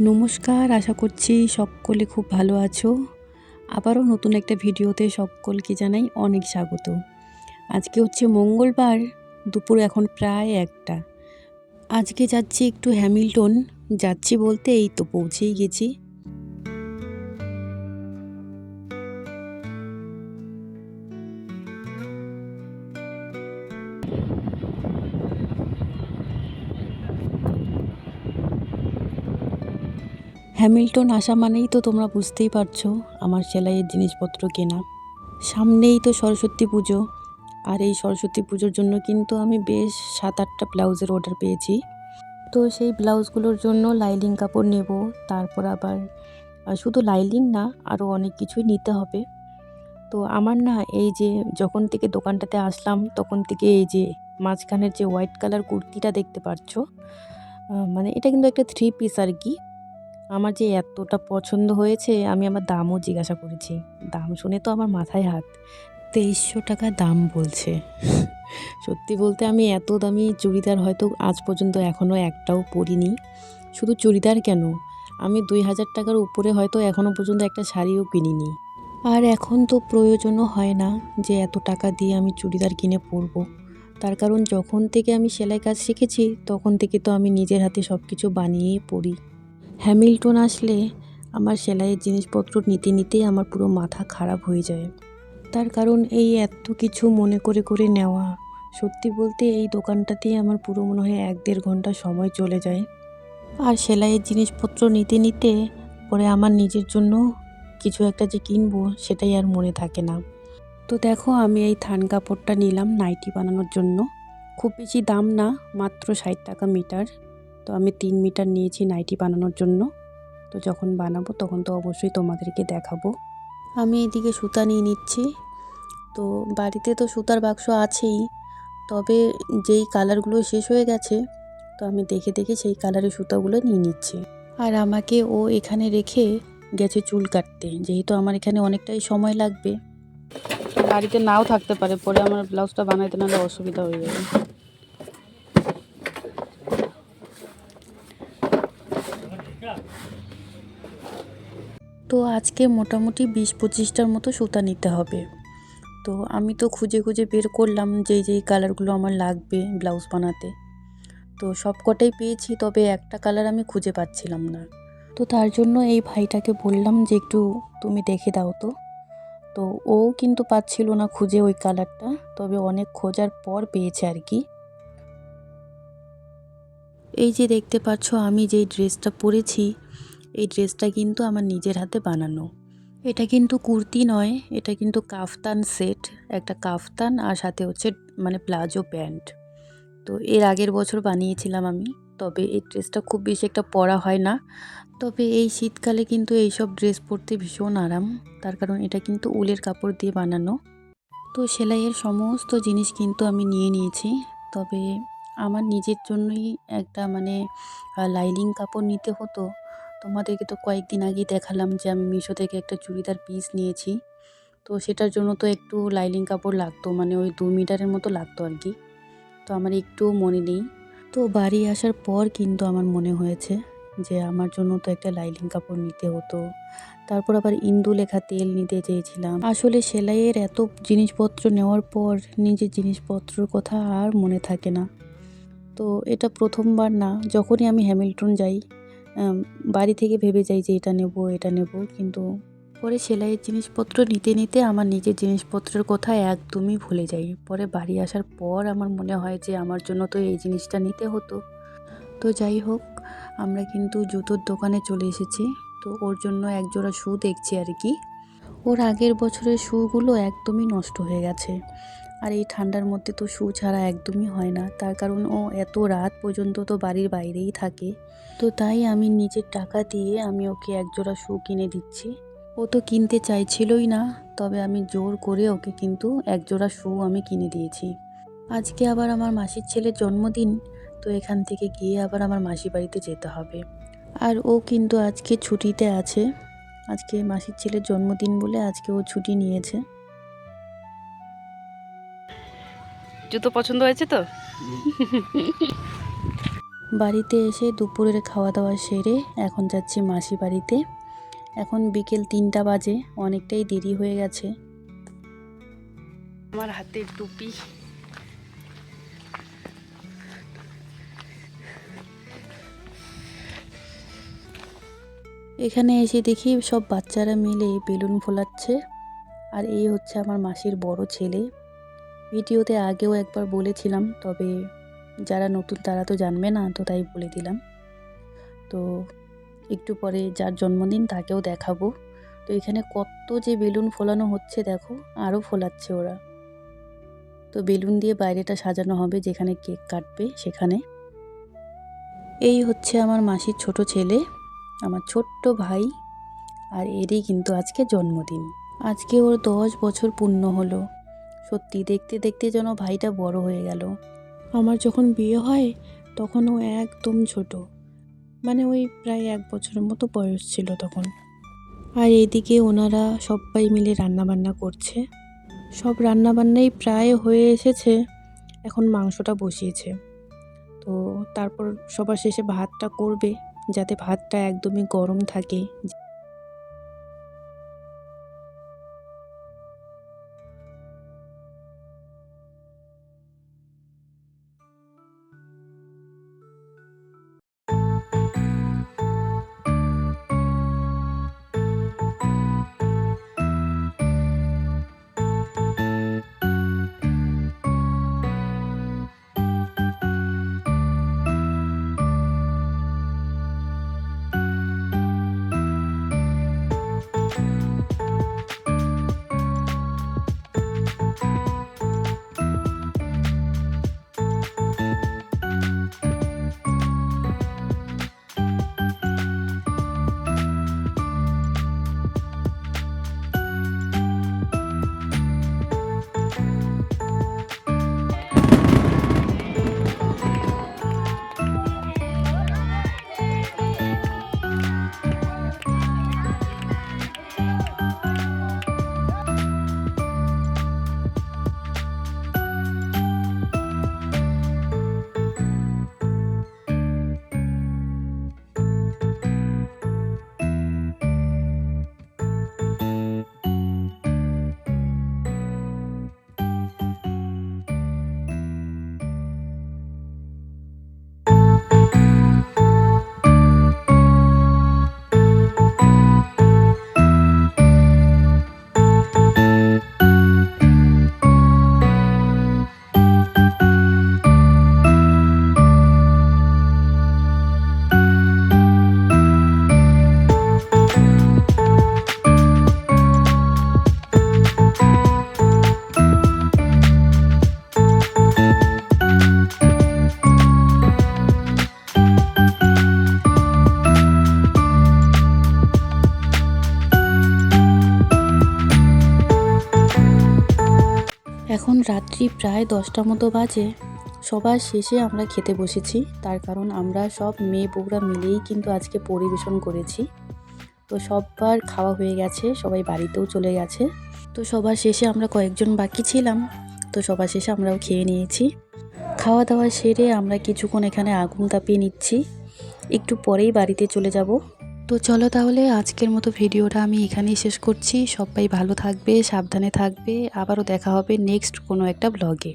নমস্কার, আশা করছি সকলে খুব ভালো আছো। আবারও নতুন একটা ভিডিওতে সকলকে জানাই অনেক স্বাগত। আজকে হচ্ছে মঙ্গলবার, দুপুর এখন প্রায় ১টা। আজকে যাচ্ছি একটু হ্যামিল্টন, যাচ্ছি বলতে এই তো পৌঁছেই গেছি। হ্যামিল্টন আসা মানেই তো তোমরা বুঝতেই পারছো আমার সেলাইয়ের জিনিসপত্র কেনা। সামনেই তো সরস্বতী পুজো, আর এই সরস্বতী পুজোর জন্য কিন্তু আমি বেশ ৭-৮টা ব্লাউজের অর্ডার পেয়েছি। তো সেই ব্লাউজগুলোর জন্য লাইলিং কাপড় নেব, তারপর আবার শুধু লাইলিং না, আরও অনেক কিছুই নিতে হবে। তো আমার না এই যে যখন থেকে দোকানটাতে আসলাম তখন থেকে এই যে মাঝখানের যে হোয়াইট কালার কুর্তিটা দেখতে পাচ্ছ, মানে এটা কিন্তু একটা 3 পিস আর কি। আমার যে এতটা পছন্দ হয়েছে, আমি আমার দামও জিজ্ঞাসা করেছি। দাম শুনে তো আমার মাথায় হাত। ২৩০০ টাকা দাম বলছে। সত্যি বলতে আমি এত দামি চুড়িদার হয়তো আজ পর্যন্ত এখনও একটাও পরিনি। শুধু চুড়িদার কেন, আমি ২,০০০ টাকার উপরে হয়তো এখনও পর্যন্ত একটা শাড়িও কিনিনি। আর এখন তো প্রয়োজনও হয় না যে এত টাকা দিয়ে আমি চুড়িদার কিনে পরবো। তার কারণ যখন থেকে আমি সেলাই কাজ শিখেছি তখন থেকে তো আমি নিজের হাতে সব কিছু বানিয়েই পরি। হ্যামিল্টন আসলে আমার সেলাইয়ের জিনিসপত্র নিতে নিতেই আমার পুরো মাথা খারাপ হয়ে যায়। তার কারণ এই এত কিছু মনে করে করে নেওয়া, সত্যি বলতে এই দোকানটাতেই আমার পুরো মনে হয় ১-১.৫ ঘন্টা সময় চলে যায়। আর সেলাইয়ের জিনিসপত্র নিতে নিতে পরে আমার নিজের জন্য কিছু একটা যে কিনবো সেটাই আর মনে থাকে না। তো দেখো আমি এই থান কাপড়টা নিলাম নাইটি বানানোর জন্য। খুব বেশি দাম না, মাত্র ৬০ টাকা মিটার। তো আমি ৩ মিটার নিয়েছি নাইটি বানানোর জন্য। তো যখন বানাবো তখন তো অবশ্যই তোমাদেরকে দেখাবো। আমি এদিকে সুতা নিয়ে নিচ্ছি। তো বাড়িতে তো সুতার বাক্স আছেই, তবে যেই কালারগুলো শেষ হয়ে গেছে তো আমি দেখে দেখে সেই কালারের সুতাগুলো নিয়ে নিচ্ছি। আর আমাকে ও এখানে রেখে গেছে চুল কাটতে, যেহেতু আমার এখানে অনেকটাই সময় লাগবে। বাড়িতে নাও থাকতে পারে, পরে আমার ব্লাউজটা বানাইতে নাহলে অসুবিধা হয়ে যাবে। তো আজকে মোটামুটি ২০-২৫টার মতো সুতা নিতে হবে। তো আমি তো খুঁজে খুঁজে বের করলাম যেই যেই কালারগুলো আমার লাগবে ব্লাউজ বানাতে। তো সব কটাই পেয়েছি, তবে একটা কালার আমি খুঁজে পাচ্ছিলাম না। তো তার জন্য এই ভাইটাকে বললাম যে একটু তুমি দেখে দাও তো। তো ও কিন্তু পাচ্ছিল না খুঁজে ওই কালারটা, তবে অনেক খোঁজার পর পেয়েছে আর কি। এই যে দেখতে পাচ্ছ আমি যেই ড্রেসটা পরেছি, এই ড্রেসটা কিন্তু আমার নিজের হাতে বানানো। এটা কিন্তু কুর্তি নয়, এটা কিন্তু কাফতান সেট। একটা কাফতান আর সাথে হচ্ছে মানে প্লাজো প্যান্ট। তো এর আগের বছর বানিয়েছিলাম আমি, তবে এই ড্রেসটা খুব বেশি একটা পরা হয় না। তবে এই শীতকালে কিন্তু এইসব ড্রেস পরতে ভীষণ আরাম, তার কারণ এটা কিন্তু উলের কাপড় দিয়ে বানানো। তো সেলাইয়ের সমস্ত জিনিস কিন্তু আমি নিয়ে নিয়েছি, তবে আমার নিজের জন্যই একটা মানে লাইলিং কাপড় নিতে হতো। তোমাদেরকে তো কয়েকদিন আগেই দেখালাম যে আমি মিশো থেকে একটা চুড়িদার পিস নিয়েছি। তো সেটার জন্য তো একটু লাইলিং কাপড় লাগতো, মানে ওই ২ মিটারের মতো লাগতো আর কি। তো আমার একটুও মনে নেই। তো বাড়ি আসার পর কিন্তু আমার মনে হয়েছে যে আমার জন্য তো একটা লাইলিং কাপড় নিতে হতো। তারপর আবার ইন্দু লেখা তেল নিতে চেয়েছিলাম। আসলে সেলাইয়ের এত জিনিসপত্র নেওয়ার পর নিজের জিনিসপত্রের কথা আর মনে থাকে না। তো এটা প্রথমবার না, যখনই আমি হ্যামিল্টন যাই বাড়ি থেকে ভেবে যাই যে এটা নেব এটা নেব, কিন্তু পরে সেলাইয়ের জিনিসপত্র নিতে নিতে আমার নিজের জিনিসপত্রের কথা একদমই ভুলে যাই। পরে বাড়ি আসার পর আমার মনে হয় যে আমার জন্য তো এই জিনিসটা নিতে হতো। তো যাই হোক, আমরা কিন্তু জুতোর দোকানে চলে এসেছি। তো ওর জন্য একজোড়া শু দেখছি আর কি। ওর আগের বছরের শুগুলো একদমই নষ্ট হয়ে গেছে। আর এই ঠান্ডার মধ্যে তো শু ছাড়া একদমই হয় না, তার কারণ ও এত রাত পর্যন্ত তো বাড়ির বাইরেই থাকে। তো তাই আমি নিজের টাকা দিয়ে আমি ওকে একজোড়া শু কিনে দিচ্ছি। ও তো কিনতে চাইছিলই না, তবে আমি জোর করে ওকে কিন্তু একজোড়া শু আমি কিনে দিয়েছি। আজকে আবার আমার মাসির ছেলের জন্মদিন, তো এখান থেকে গিয়ে আবার আমার মাসির বাড়িতে যেতে হবে। আর ও কিন্তু আজকে ছুটিতে আছে, আজকে মাসির ছেলের জন্মদিন বলে আজকে ও ছুটি নিয়েছে। জুতো পছন্দ হয়েছে তো? বাড়িতে এসে দুপুরের খাওয়া দাওয়া সেরে এখন যাচ্ছি মাসি বাড়িতে। এখন বিকেল 3টা বাজে, অনেকটাই দেরি হয়ে গেছে। আমার হাতে টুপি, এখানে এসে দেখি সব বাচ্চারা মিলে বেলুন ফোলাচ্ছে। আর এই হচ্ছে আমার মাসির বড় ছেলে। ভিডিওতে আগেও একবার বলেছিলাম, তবে যারা নতুন তারা তো জানবে না, তো তাই বলে দিলাম। তো একটু পরে যার জন্মদিন তাকেও দেখাবো। তো এখানে কত যে বেলুন ফোলানো হচ্ছে দেখো, আরও ফোলাচ্ছে ওরা। তো বেলুন দিয়ে বাইরেটা সাজানো হবে, যেখানে কেক কাটবে সেখানে। এই হচ্ছে আমার মাসির ছোট ছেলে, আমার ছোট্ট ভাই। আর এরই কিন্তু আজকে জন্মদিন। আজকে ওর 10 বছর পূর্ণ হলো। সত্যি দেখতে দেখতে যেন ভাইটা বড় হয়ে গেল। আমার যখন বিয়ে হয় তখন ও একদম ছোট, মানে ওই প্রায় 1 বছরের মতো বয়স ছিল তখন। আর এইদিকে ওনারা সবাই মিলে রান্নাবান্না করছে। সব রান্নাবান্নাই প্রায় হয়ে এসেছে, এখন মাংসটা বসিয়েছে। তো তারপর সবার শেষে ভাতটা করবে, যাতে ভাতটা একদমই গরম থাকে। এখন রাত্রি প্রায় 10টা মতো বাজে। সবার শেষে আমরা খেতে বসেছি, তার কারণ আমরা সব মেয়ে বউরা মিলেই কিন্তু আজকে পরিবেশন করেছি। তো সবার খাওয়া হয়ে গেছে, সবাই বাড়িতেও চলে গেছে। তো সবার শেষে আমরা কয়েকজন বাকি ছিলাম, তো সবার শেষে আমরাও খেয়ে নিয়েছি। খাওয়া দাওয়া সেরে আমরা কিছুক্ষণ এখানে আগুন তাপিয়ে নিচ্ছি, একটু পরেই বাড়িতে চলে যাব। তো চলো তাহলে আজকের মতো ভিডিওটা আমি এখানেই শেষ করছি। সবাই ভালো থাকবে, সাবধানে থাকবে। আবারও দেখা হবে নেক্সট কোনো একটা ব্লগে।